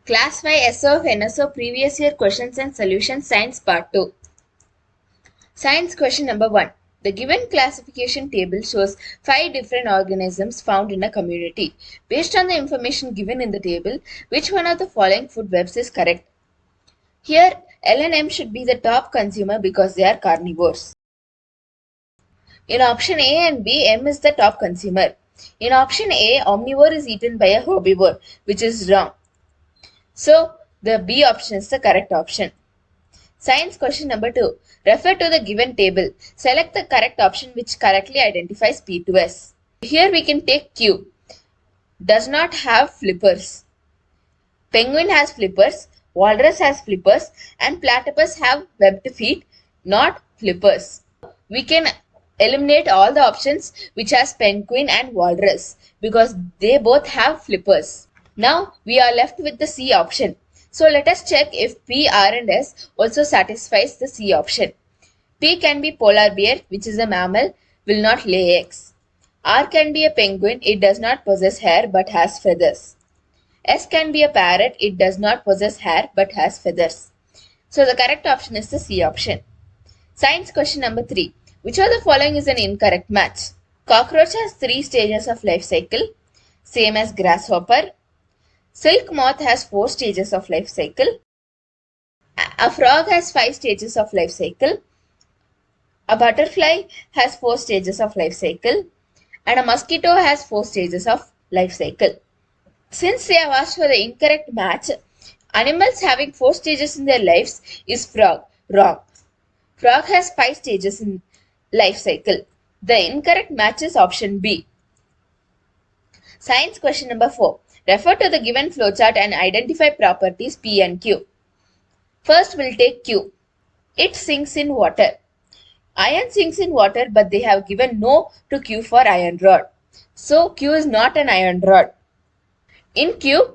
Class 5 SOF NSO Previous Year Questions and Solutions Science Part 2. Science question number 1. The given classification table shows 5 different organisms found in a community. Based on the information given in the table, which one of the following food webs is correct? Here, L and M should be the top consumer because they are carnivores. In option A and B, M is the top consumer. In option A, omnivore is eaten by a herbivore, which is wrong. So, the B option is the correct option. Science question number 2. Refer to the given table. Select the correct option which correctly identifies P2S. Here we can take Q. Does not have flippers. Penguin has flippers, walrus has flippers, and platypus have webbed feet, not flippers. We can eliminate all the options which has penguin and walrus because they both have flippers. Now we are left with the C option. So let us check if P, R and S also satisfies the C option. P can be polar bear, which is a mammal, will not lay eggs. R can be a penguin, it does not possess hair but has feathers. S can be a parrot, it does not possess hair but has feathers. So the correct option is the C option. Science question number 3. Which of the following is an incorrect match? Cockroach has 3 stages of life cycle, same as grasshopper. Silk moth has 4 stages of life cycle. A frog has 5 stages of life cycle. A butterfly has 4 stages of life cycle. And a mosquito has 4 stages of life cycle. Since they have asked for the incorrect match, animals having 4 stages in their lives is frog. Wrong. Frog has 5 stages in life cycle. The incorrect match is option B. Science question number 4. Refer to the given flowchart and identify properties P and Q. First we'll take Q. It sinks in water. Iron sinks in water, but they have given no to Q for iron rod. So Q is not an iron rod. In Q,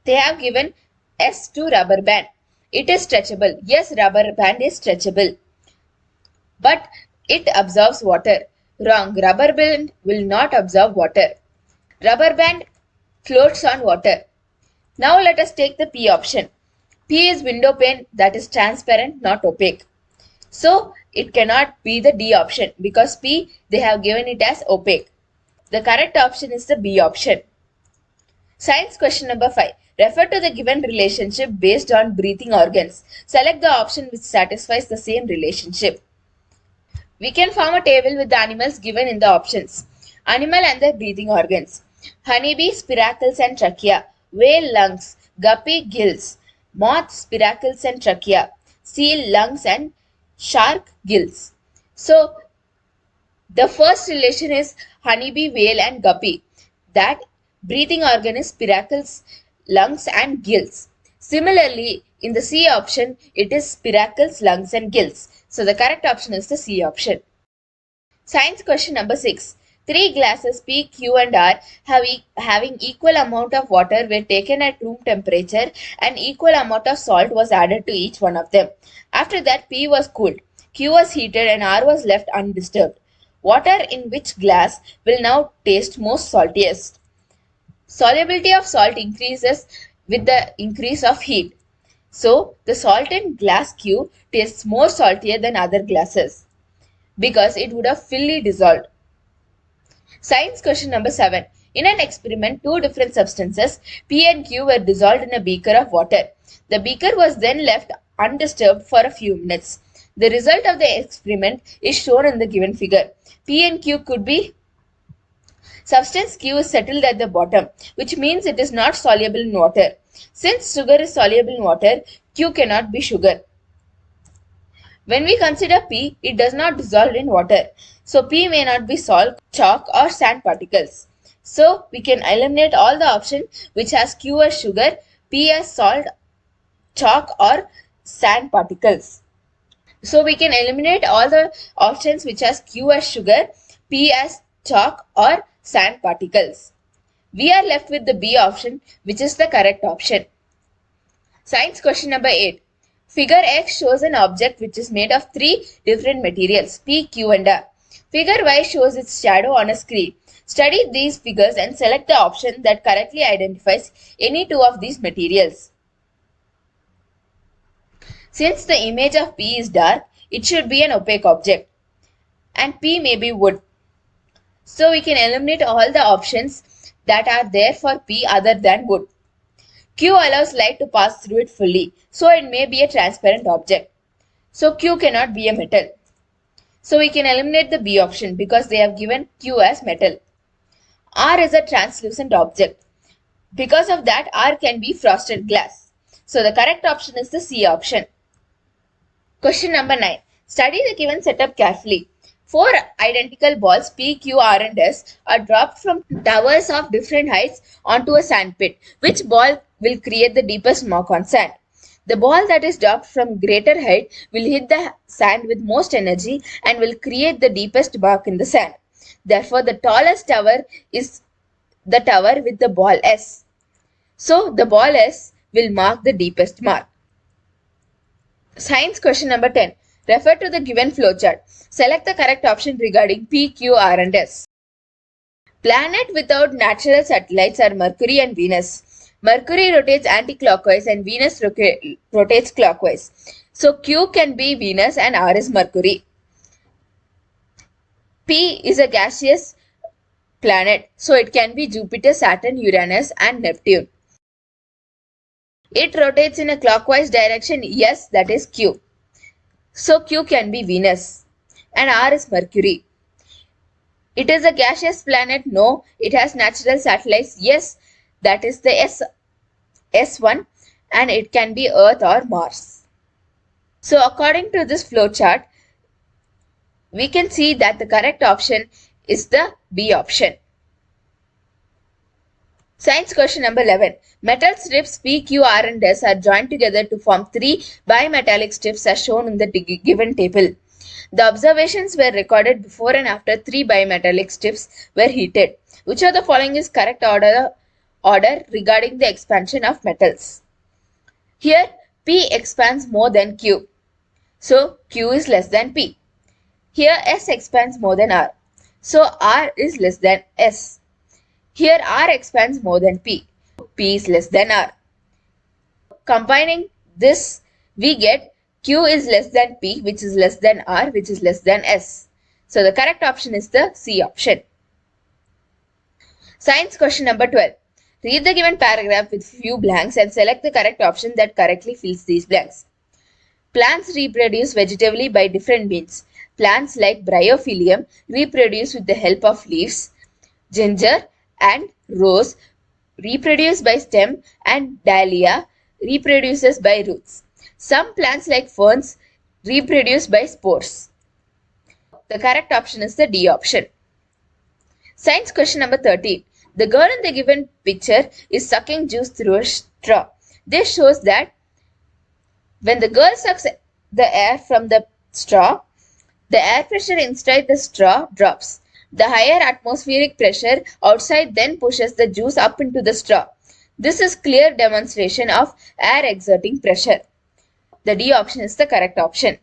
they have given S to rubber band. It is stretchable. Yes, rubber band is stretchable. But it absorbs water. Wrong. Rubber band will not absorb water. Rubber band floats on water. Now let us take the P option. P is window pane, that is transparent, not opaque. So it cannot be the D option because P they have given it as opaque. The correct option is the B option. Science question number 5. Refer to the given relationship based on breathing organs. Select the option which satisfies the same relationship. We can form a table with the animals given in the options. Animal and their breathing organs. Honeybee, spiracles and trachea. Whale, lungs. Guppy, gills. Moth, spiracles and trachea. Seal, lungs and shark, gills. So, the first relation is honeybee, whale and guppy. That breathing organ is spiracles, lungs and gills. Similarly, in the C option, it is spiracles, lungs and gills. So, the correct option is the C option. Science question number 6. 3 glasses P, Q and R having equal amount of water were taken at room temperature and equal amount of salt was added to each one of them. After that, P was cooled, Q was heated and R was left undisturbed. Water in which glass will now taste most saltiest? Solubility of salt increases with the increase of heat. So, the salt in glass Q tastes more saltier than other glasses because it would have fully dissolved. Science question number 7. In an experiment, 2 different substances, P and Q, were dissolved in a beaker of water. The beaker was then left undisturbed for a few minutes. The result of the experiment is shown in the given figure. P and Q could be substance Q is settled at the bottom, which means it is not soluble in water. Since sugar is soluble in water, Q cannot be sugar. When we consider P, it does not dissolve in water. So P may not be salt, chalk or sand particles. So we can eliminate all the options which has Q as sugar, P as salt, chalk or sand particles. So we can eliminate all the options which has Q as sugar, P as chalk or sand particles. We are left with the B option, which is the correct option. Science question number 8. Figure X shows an object which is made of 3 different materials, P, Q and R. Figure Y shows its shadow on a screen. Study these figures and select the option that correctly identifies any two of these materials. Since the image of P is dark, it should be an opaque object, and P may be wood. So we can eliminate all the options that are there for P other than wood. Q allows light to pass through it fully, so it may be a transparent object. So Q cannot be a metal. So we can eliminate the B option because they have given Q as metal. R is a translucent object. Because of that, R can be frosted glass. So the correct option is the C option. Question number 9. Study the given setup carefully. 4 identical balls P, Q, R and S are dropped from towers of different heights onto a sand pit. Which ball will create the deepest mark on sand? The ball that is dropped from greater height will hit the sand with most energy and will create the deepest mark in the sand. Therefore, the tallest tower is the tower with the ball S. So, the ball S will mark the deepest mark. Science question number 10. Refer to the given flowchart. Select the correct option regarding P, Q, R and S. Planets without natural satellites are Mercury and Venus. Mercury rotates anti-clockwise and Venus rotates clockwise. So Q can be Venus and R is Mercury. P is a gaseous planet, so it can be Jupiter, Saturn, Uranus and Neptune. It rotates in a clockwise direction, yes, that is Q. So Q can be Venus and R is Mercury. It is a gaseous planet, no. It has natural satellites, yes, that is the S1 and it can be Earth or Mars. So according to this flowchart, we can see that the correct option is the B option. Science question number 11. Metal strips P, Q, R and S are joined together to form 3 bimetallic strips as shown in the given table. The observations were recorded before and after 3 bimetallic strips were heated. Which of the following is correct order regarding the expansion of metals? Here P expands more than Q. So Q is less than P. Here S expands more than R. So R is less than S. Here R expands more than P. P is less than R. Combining this, we get Q is less than P, which is less than R, which is less than S. So the correct option is the C option. Science question number 12. Read the given paragraph with few blanks and select the correct option that correctly fills these blanks. Plants reproduce vegetatively by different means. Plants like bryophyllum reproduce with the help of leaves. Ginger and rose reproduce by stem and dahlia reproduces by roots. Some plants like ferns reproduce by spores. The correct option is the D option. Science question number 13. The girl in the given picture is sucking juice through a straw. This shows that when the girl sucks the air from the straw, the air pressure inside the straw drops. The higher atmospheric pressure outside then pushes the juice up into the straw. This is clear demonstration of air exerting pressure. The D option is the correct option.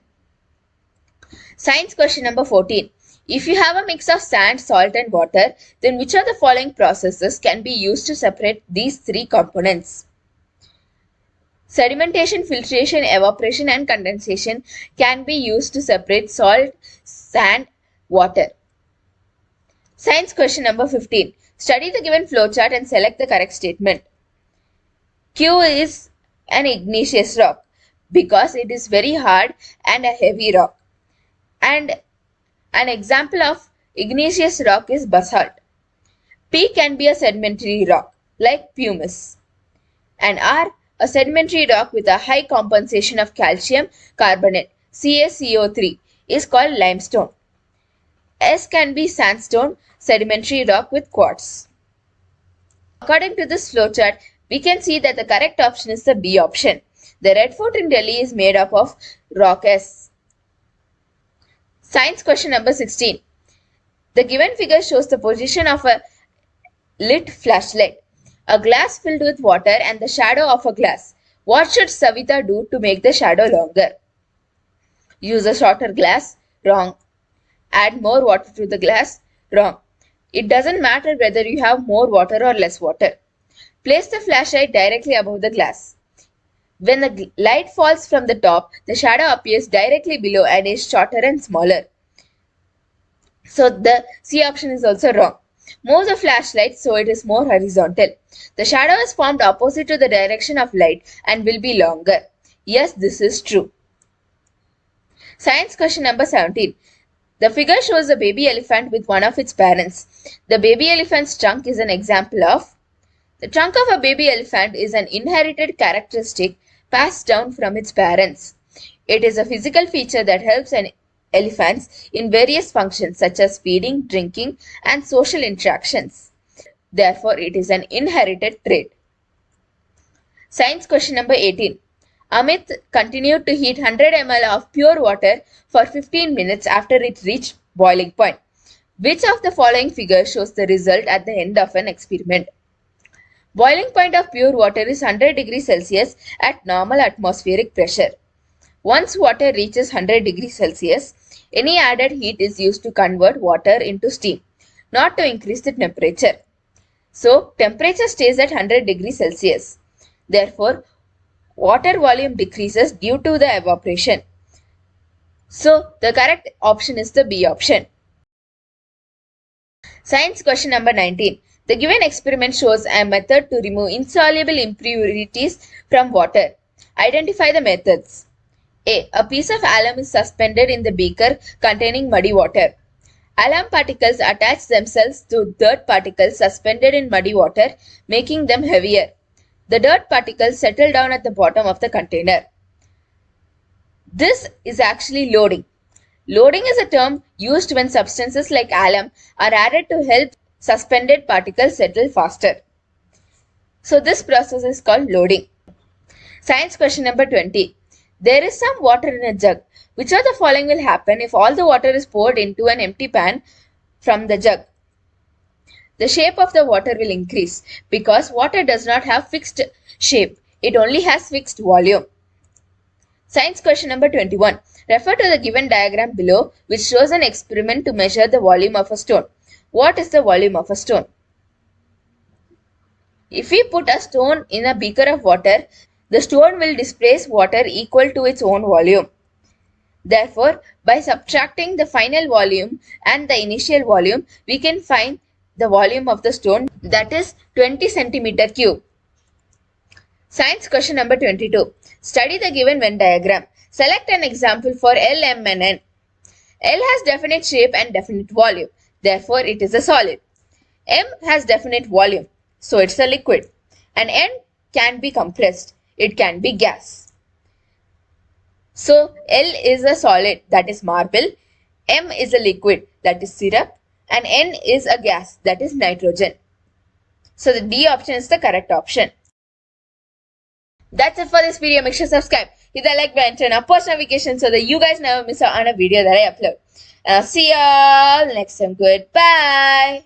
Science question number 14. If you have a mix of sand, salt and water, then which of the following processes can be used to separate these 3 components? Sedimentation, filtration, evaporation and condensation can be used to separate salt, sand, water. Science question number 15. Study the given flowchart and select the correct statement. Q is an igneous rock because it is very hard and a heavy rock. And an example of igneous rock is basalt. P can be a sedimentary rock like pumice. And R, a sedimentary rock with a high compensation of calcium carbonate, CaCO3, is called limestone. S can be sandstone, sedimentary rock with quartz. According to this flowchart, we can see that the correct option is the B option. The Red Fort in Delhi is made up of rock S. Science question number 16. The given figure shows the position of a lit flashlight, a glass filled with water and the shadow of a glass. What should Savita do to make the shadow longer? Use a shorter glass? Wrong. Add more water to the glass? Wrong. It doesn't matter whether you have more water or less water. Place the flashlight directly above the glass. When the light falls from the top, the shadow appears directly below and is shorter and smaller. So the C option is also wrong. Move the flashlight so it is more horizontal. The shadow is formed opposite to the direction of light and will be longer. Yes, this is true. Science question number 17. The figure shows a baby elephant with one of its parents. The baby elephant's trunk is an example of. The trunk of a baby elephant is an inherited characteristic passed down from its parents. It is a physical feature that helps elephants in various functions such as feeding, drinking, and social interactions. Therefore, it is an inherited trait. Science question number 18. Amit continued to heat 100 ml of pure water for 15 minutes after it reached boiling point. Which of the following figures shows the result at the end of an experiment? Boiling point of pure water is 100 degrees Celsius at normal atmospheric pressure. Once water reaches 100 degrees Celsius, any added heat is used to convert water into steam, not to increase the temperature. So, temperature stays at 100 degrees Celsius. Therefore, water volume decreases due to the evaporation. So, the correct option is the B option. Science question number 19. The given experiment shows a method to remove insoluble impurities from water. Identify the methods. A. A piece of alum is suspended in the beaker containing muddy water. Alum particles attach themselves to dirt particles suspended in muddy water, making them heavier. The dirt particles settle down at the bottom of the container. This is actually loading. Loading is a term used when substances like alum are added to help suspended particles settle faster. So this process is called loading. Science question number 20. There is some water in a jug. Which of the following will happen if all the water is poured into an empty pan from the jug? The shape of the water will increase because water does not have fixed shape. It only has fixed volume. Science question number 21. Refer to the given diagram below which shows an experiment to measure the volume of a stone. What is the volume of a stone? If we put a stone in a beaker of water, the stone will displace water equal to its own volume. Therefore, by subtracting the final volume and the initial volume, we can find the volume of the stone, that is 20 centimeter cube. Science question number 22. Study the given Venn diagram. Select an example for L, M and N. L has definite shape and definite volume. Therefore, it is a solid. M has definite volume. So, it's a liquid. And N can be compressed. It can be gas. So, L is a solid, that is marble. M is a liquid, that is syrup. And N is a gas, that is nitrogen. So, the D option is the correct option. That's it for this video. Make sure to subscribe, hit the like button, turn on post notifications so that you guys never miss out on a video that I upload. And I'll see y'all next time. Goodbye.